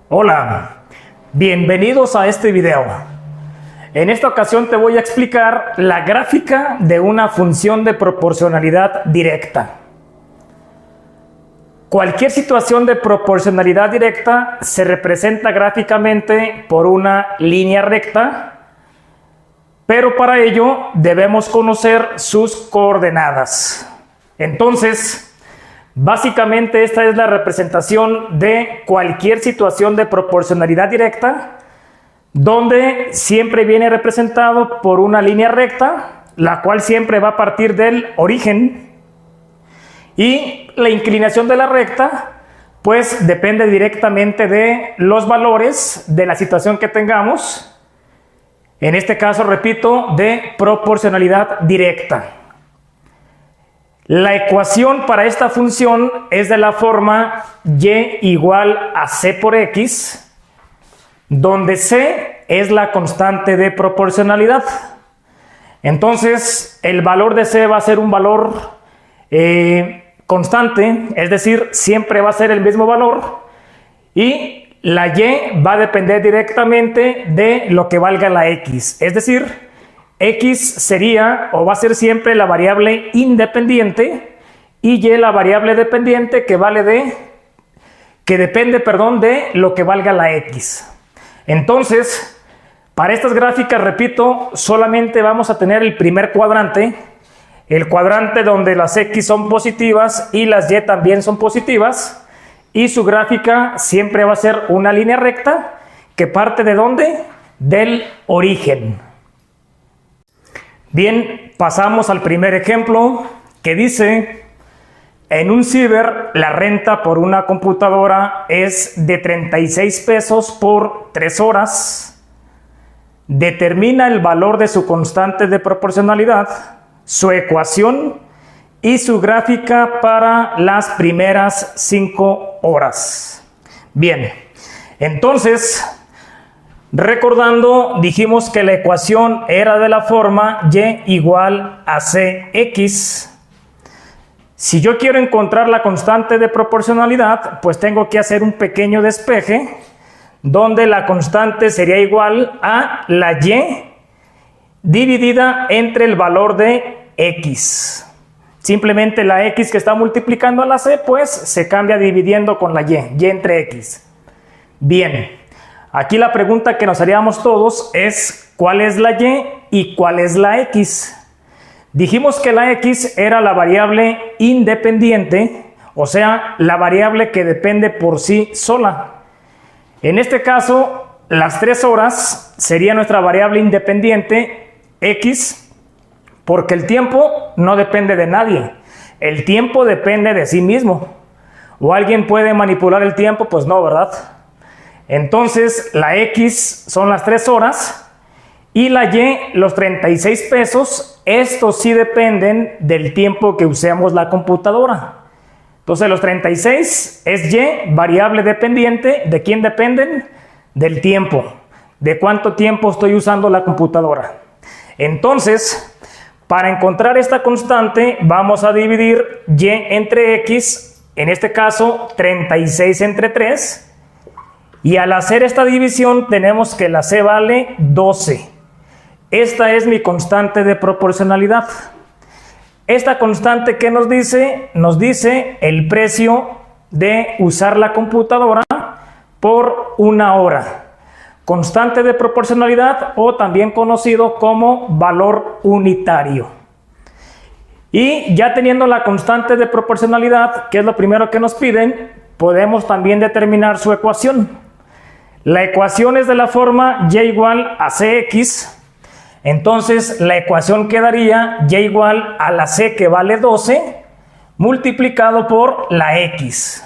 Hola, bienvenidos a este video. En esta ocasión te voy a explicar la gráfica de una función de proporcionalidad directa. Cualquier situación de proporcionalidad directa se representa gráficamente por una línea recta, pero para ello debemos conocer sus coordenadas. Entonces, básicamente esta es la representación de cualquier situación de proporcionalidad directa, donde siempre viene representado por una línea recta, la cual siempre va a partir del origen, y la inclinación de la recta pues depende directamente de los valores de la situación que tengamos, en este caso, repito, de proporcionalidad directa. La ecuación para esta función es de la forma y igual a c por x, donde c es la constante de proporcionalidad. Entonces, el valor de c va a ser un valor constante, es decir, siempre va a ser el mismo valor, y la y va a depender directamente de lo que valga la x, es decir, x sería o va a ser siempre la variable independiente y y la variable dependiente que depende de lo que valga la x. Entonces, para estas gráficas, repito, solamente vamos a tener el primer cuadrante, el cuadrante donde las x son positivas y las y también son positivas, y su gráfica siempre va a ser una línea recta que parte ¿de dónde? Del origen. Bien, pasamos al primer ejemplo que dice: en un ciber la renta por una computadora es de 36 pesos por 3 horas. Determina el valor de su constante de proporcionalidad, su ecuación y su gráfica para las primeras 5 horas. Bien, entonces, recordando, dijimos que la ecuación era de la forma y igual a cx. Si yo quiero encontrar la constante de proporcionalidad, pues tengo que hacer un pequeño despeje, donde la constante sería igual a la y dividida entre el valor de x. Simplemente la x que está multiplicando a la c, pues se cambia dividiendo con la y entre x. Bien, aquí la pregunta que nos haríamos todos es: ¿cuál es la y cuál es la x? Dijimos que la x era la variable independiente, o sea, la variable que depende por sí sola. En este caso, las 3 horas sería nuestra variable independiente x, porque el tiempo no depende de nadie, el tiempo depende de sí mismo. ¿O alguien puede manipular el tiempo? Pues no, ¿verdad? Entonces, la x son las 3 horas y la y, los 36 pesos. Estos sí dependen del tiempo que usemos la computadora. Entonces, los 36 es y, variable dependiente. ¿De quién dependen? Del tiempo. ¿De cuánto tiempo estoy usando la computadora? Entonces, para encontrar esta constante, vamos a dividir y entre x, en este caso 36 entre 3. Y al hacer esta división tenemos que la c vale 12. Esta es mi constante de proporcionalidad. Esta constante, ¿qué nos dice? Nos dice el precio de usar la computadora por una hora. Constante de proporcionalidad, o también conocido como valor unitario. Y ya teniendo la constante de proporcionalidad, que es lo primero que nos piden, podemos también determinar su ecuación. La ecuación es de la forma y igual a cx. Entonces la ecuación quedaría y igual a la c, que vale 12, multiplicado por la x.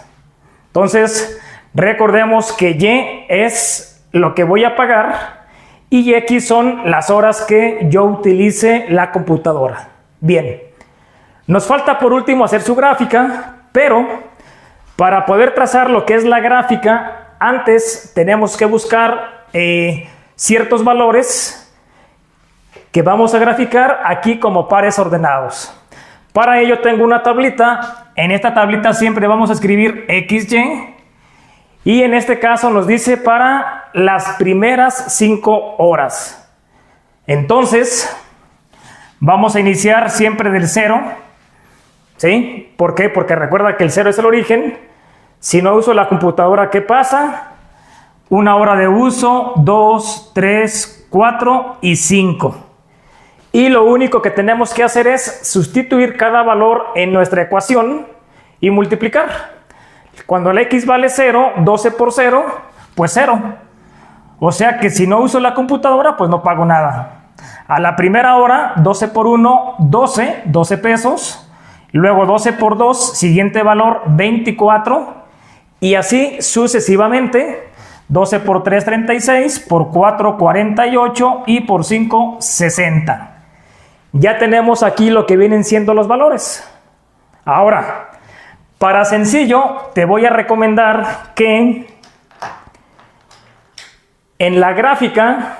Entonces recordemos que y es lo que voy a pagar y x son las horas que yo utilice la computadora. Bien, nos falta por último hacer su gráfica, pero para poder trazar lo que es la gráfica, antes tenemos que buscar ciertos valores que vamos a graficar aquí como pares ordenados. Para ello tengo una tablita. En esta tablita siempre vamos a escribir XY Y en este caso nos dice para las primeras 5 horas. Entonces, vamos a iniciar siempre del 0. ¿Sí? ¿Por qué? Porque recuerda que el 0 es el origen. Si no uso la computadora, ¿qué pasa? 1 hora de uso, 2, 3, 4 y 5. Y lo único que tenemos que hacer es sustituir cada valor en nuestra ecuación y multiplicar. Cuando la x vale 0, 12 por 0, pues 0. O sea que si no uso la computadora, pues no pago nada. A la primera hora, 12 por 1, 12 pesos. Luego 12 por 2, siguiente valor, 24. Y así sucesivamente. 12 por 3, 36. Por 4, 48. Y por 5, 60. Ya tenemos aquí lo que vienen siendo los valores. Ahora, para sencillo, te voy a recomendar que en la gráfica,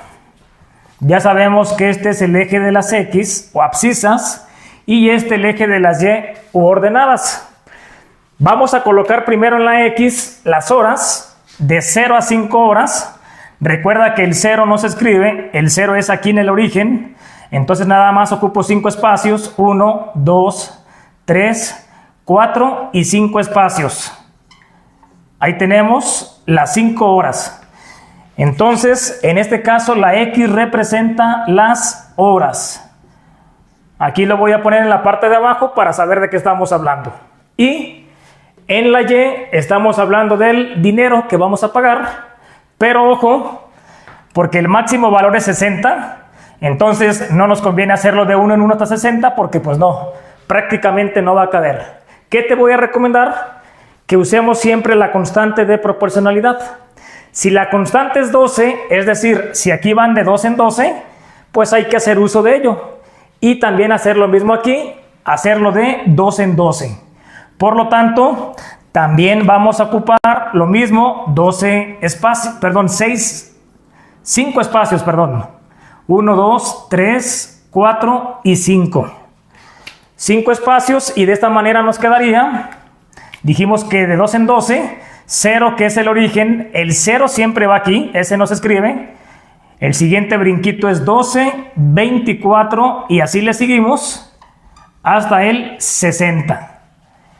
ya sabemos que este es el eje de las X o abscisas y este el eje de las Y u ordenadas. Vamos a colocar primero en la X las horas de 0 a 5 horas. Recuerda que el 0 no se escribe, el 0 es aquí en el origen. Entonces nada más ocupo 5 espacios, 1, 2, 3, 4 y 5 espacios. Ahí tenemos las 5 horas. Entonces, en este caso la X representa las horas. Aquí lo voy a poner en la parte de abajo para saber de qué estamos hablando. Y en la Y estamos hablando del dinero que vamos a pagar. Pero ojo, porque el máximo valor es 60. Entonces no nos conviene hacerlo de 1 en 1 hasta 60 porque pues no, prácticamente no va a caber. ¿Qué te voy a recomendar? Que usemos siempre la constante de proporcionalidad. Si la constante es 12, es decir, si aquí van de 12 en 12, pues hay que hacer uso de ello. Y también hacer lo mismo aquí, hacerlo de 12 en 12. Por lo tanto, también vamos a ocupar lo mismo, 12 espacios, perdón, 5 espacios, perdón. 1, 2, 3, 4 y 5. 5 espacios y de esta manera nos quedaría, dijimos que de 12 en 12, 0 que es el origen, el 0 siempre va aquí, ese no se escribe. El siguiente brinquito es 12, 24 y así le seguimos hasta el 60.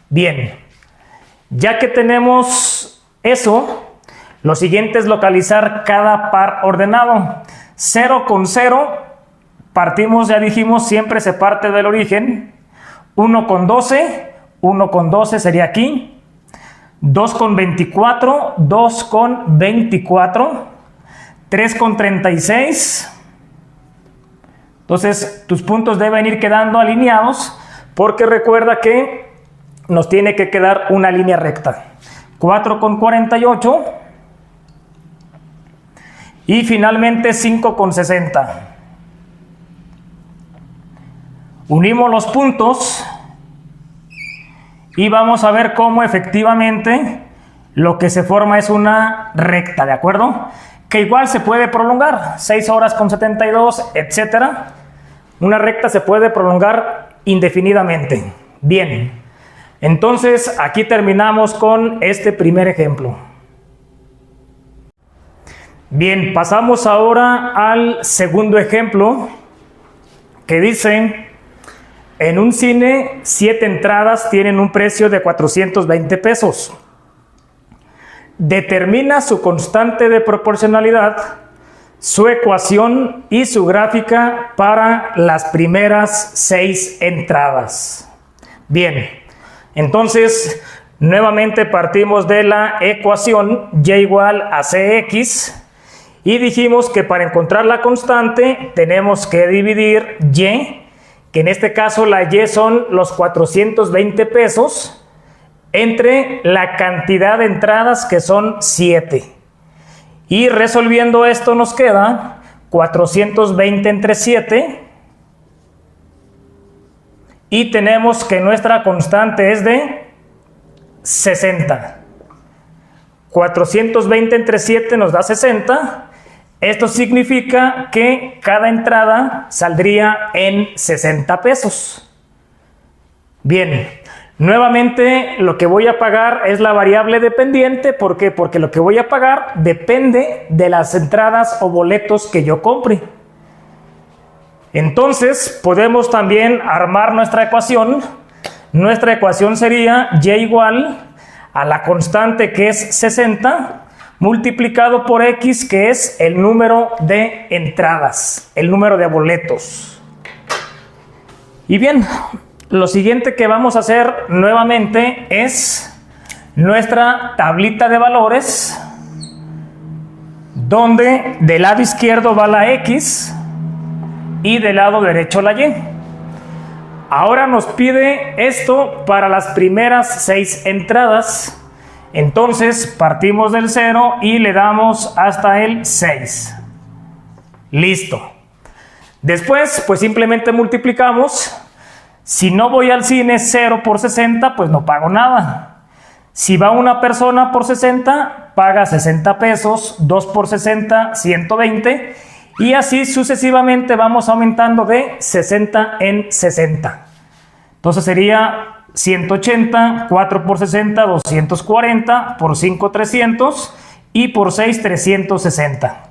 Bien, ya que tenemos eso, lo siguiente es localizar cada par ordenado. 0 con 0, partimos, ya dijimos, siempre se parte del origen. 1 con 12 sería aquí. 2 con 24, 2 con 24. 3 con 36. Entonces, tus puntos deben ir quedando alineados porque recuerda que nos tiene que quedar una línea recta. 4 con 48. Y finalmente 5 con 60. Unimos los puntos y vamos a ver cómo efectivamente lo que se forma es una recta, ¿de acuerdo? Que igual se puede prolongar, 6 horas con 72, etcétera. Una recta se puede prolongar indefinidamente. Bien, entonces aquí terminamos con este primer ejemplo. Bien, pasamos ahora al segundo ejemplo que dice: en un cine 7 entradas tienen un precio de 420 pesos. Determina su constante de proporcionalidad, su ecuación y su gráfica para las primeras 6 entradas. Bien, entonces nuevamente partimos de la ecuación y igual a cx. Y dijimos que para encontrar la constante tenemos que dividir y, que en este caso la y son los 420 pesos, entre la cantidad de entradas que son 7. Y resolviendo esto nos queda 420 entre 7. Y tenemos que nuestra constante es de 60. 420 entre 7 nos da 60. Esto significa que cada entrada saldría en 60 pesos. Bien, Nuevamente, lo que voy a pagar es la variable dependiente. ¿Por qué? Porque lo que voy a pagar depende de las entradas o boletos que yo compre. Entonces, podemos también armar nuestra ecuación. Nuestra ecuación sería y igual a la constante, que es 60, multiplicado por x, que es el número de entradas, el número de boletos. Y bien, lo siguiente que vamos a hacer nuevamente es nuestra tablita de valores, donde del lado izquierdo va la x y del lado derecho la y. Ahora nos pide esto para las primeras 6 entradas. Entonces partimos del 0 y le damos hasta el 6. Listo. Después, pues simplemente multiplicamos. Si no voy al cine 0 por 60, pues no pago nada. Si va una persona por 60, paga 60 pesos. 2 por 60, 120. Y así sucesivamente vamos aumentando de 60 en 60. Entonces sería 180, 4 por 60, 240, por 5, 300 y por 6, 360.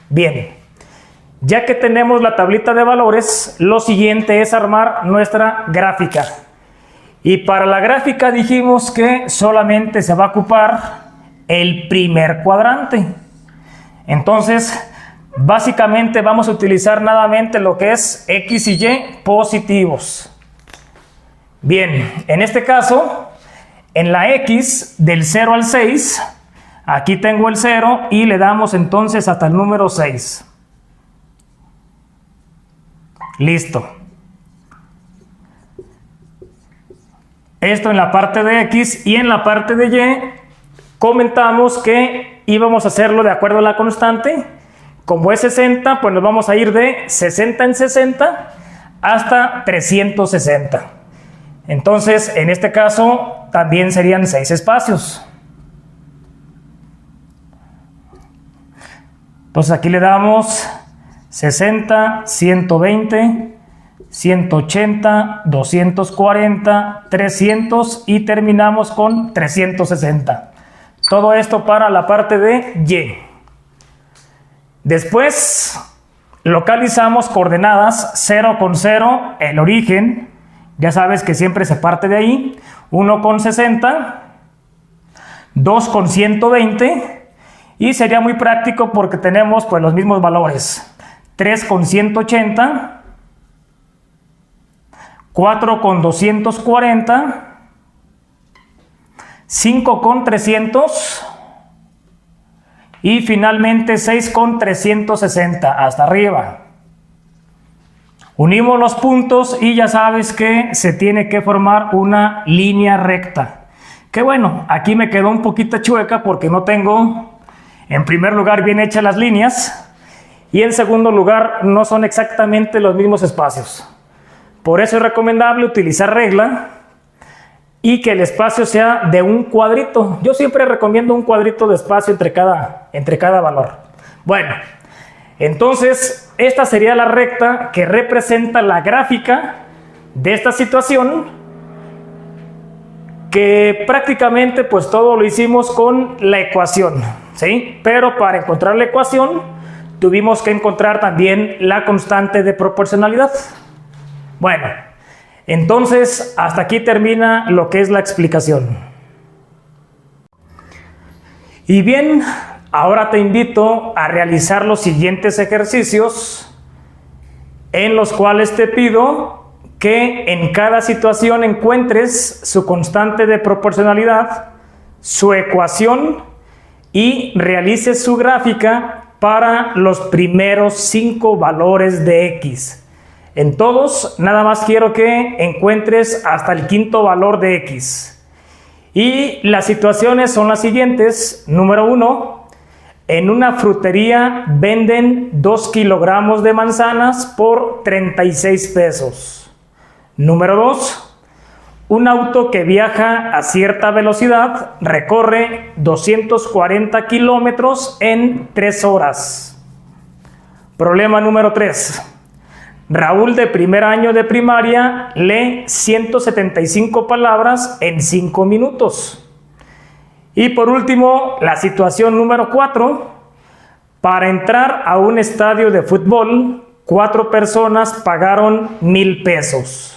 Bien, ya que tenemos la tablita de valores, lo siguiente es armar nuestra gráfica. Y para la gráfica dijimos que solamente se va a ocupar el primer cuadrante. Entonces, básicamente vamos a utilizar nuevamente lo que es X y Y positivos. Bien, en este caso, en la X del 0 al 6, aquí tengo el 0 y le damos entonces hasta el número 6. Listo. Esto en la parte de X, y en la parte de Y comentamos que íbamos a hacerlo de acuerdo a la constante. Como es 60, pues nos vamos a ir de 60 en 60 hasta 360. Entonces, en este caso, también serían 6 espacios. Entonces, aquí le damos 60, 120, 180, 240, 300 y terminamos con 360. Todo esto para la parte de Y. Después, localizamos coordenadas 0 con 0, el origen. Ya sabes que siempre se parte de ahí. 1 con 60, 2 con 120, y sería muy práctico porque tenemos pues los mismos valores. 3 con 180, 4 con 240, 5 con 300 y finalmente 6 con 360 hasta arriba. Unimos los puntos y ya sabes que se tiene que formar una línea recta. Que bueno, aquí me quedó un poquito chueca porque no tengo, en primer lugar, bien hechas las líneas, y en segundo lugar, no son exactamente los mismos espacios. Por eso es recomendable utilizar regla y que el espacio sea de un cuadrito. Yo siempre recomiendo un cuadrito de espacio entre cada valor. Bueno, entonces, esta sería la recta que representa la gráfica de esta situación, que prácticamente pues todo lo hicimos con la ecuación, ¿sí? Pero para encontrar la ecuación tuvimos que encontrar también la constante de proporcionalidad. Bueno, entonces hasta aquí termina lo que es la explicación. Y bien, ahora te invito a realizar los siguientes ejercicios, en los cuales te pido que en cada situación encuentres su constante de proporcionalidad, su ecuación y realices su gráfica para los primeros 5 valores de X. En todos, nada más quiero que encuentres hasta el 5º valor de X. Y las situaciones son las siguientes. Número 1. En una frutería venden 2 kilogramos de manzanas por 36 pesos. Número 2. Un auto que viaja a cierta velocidad recorre 240 kilómetros en 3 horas. Problema número 3. Raúl de primer año de primaria lee 175 palabras en 5 minutos. Y por último, la situación número 4. Para entrar a un estadio de fútbol, 4 personas pagaron 1,000 pesos.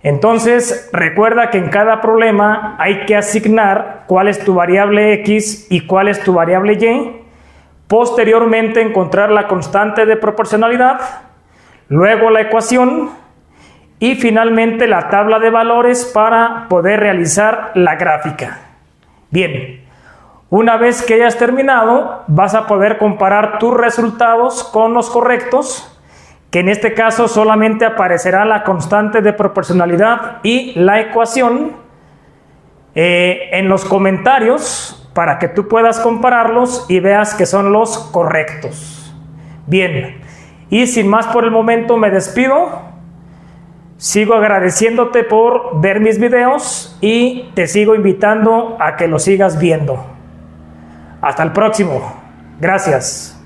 Entonces, recuerda que en cada problema hay que asignar cuál es tu variable X y cuál es tu variable Y. Posteriormente, encontrar la constante de proporcionalidad, luego la ecuación y finalmente la tabla de valores para poder realizar la gráfica. Bien, una vez que hayas terminado, vas a poder comparar tus resultados con los correctos, que en este caso solamente aparecerá la constante de proporcionalidad y la ecuación en los comentarios para que tú puedas compararlos y veas que son los correctos. Bien, y sin más por el momento me despido. Sigo agradeciéndote por ver mis videos y te sigo invitando a que los sigas viendo. Hasta el próximo. Gracias.